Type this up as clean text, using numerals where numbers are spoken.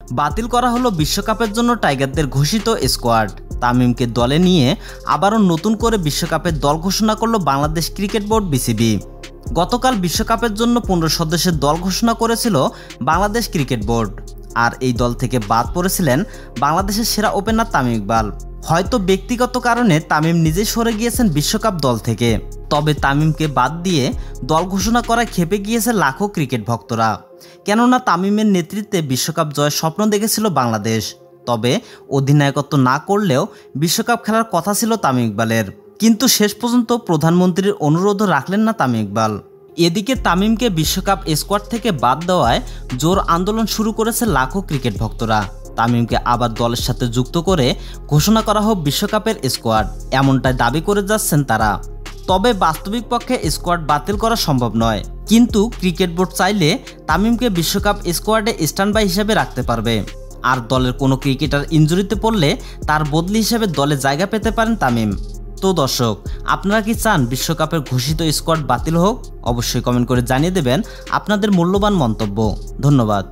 বাতিল করা হলো বিশ্বকাপের জন্য টাইগারদের ঘোষিত স্কোয়াড। তামিমকে দলে নিয়ে আবারও নতুন করে বিশ্বকাপের দল ঘোষণা করল বাংলাদেশ ক্রিকেট বোর্ড বিসিবি। গতকাল বিশ্বকাপের জন্য 15 সদস্যের দল ঘোষণা করেছিল বাংলাদেশ ক্রিকেট বোর্ড। আর এই দল থেকে বাদ পড়েছিলেন বাংলাদেশের সেরা ওপেনার তামিম ইকবাল। হয়তো ব্যক্তিগত কারণে তামিম নিজেই সরে গিয়েছেন বিশ্বকাপ দল থেকে। তবে তামিমকে বাদ দিয়ে দল ঘোষণা করায় ক্ষেপে গিয়েছে লাখো ক্রিকেট ভক্তরা। কেননা তামিমের নেতৃত্বে বিশ্বকাপ জয়ের স্বপ্ন দেখেছিল বাংলাদেশ। তবে অধিনায়কত্ব না করলেও বিশ্বকাপ খেলার কথা ছিল তামিম ইকবালের। কিন্তু শেষ পর্যন্ত প্রধানমন্ত্রীর অনুরোধও রাখলেন না তামিম ইকবাল। এদিকে তামিমকে বিশ্বকাপ স্কোয়াড থেকে বাদ দেওয়ায় জোর আন্দোলন শুরু করেছে লাখো ক্রিকেট ভক্তরা। তামিমকে আবার দলের সাথে যুক্ত করে ঘোষণা করা হোক বিশ্বকাপের স্কোয়াড, এমনটাই দাবি করে যাচ্ছেন তারা। তবে বাস্তবিক পক্ষে স্কোয়াড বাতিল করা সম্ভব নয়। কিন্তু ক্রিকেট বোর্ড চাইলে তামিমকে বিশ্বকাপ স্কোয়াডে স্ট্যান্ড বাই হিসেবে রাখতে পারবে। আর দলের কোনো ক্রিকেটার ইনজুরিতে পড়লে তার বদলি হিসেবে দলে জায়গা পেতে পারেন তামিম। তো দর্শক, আপনারা কি চান বিশ্বকাপের ঘোষিত স্কোয়াড বাতিল হোক? অবশ্যই কমেন্ট করে জানিয়ে দেবেন আপনাদের মূল্যবান মন্তব্য। ধন্যবাদ।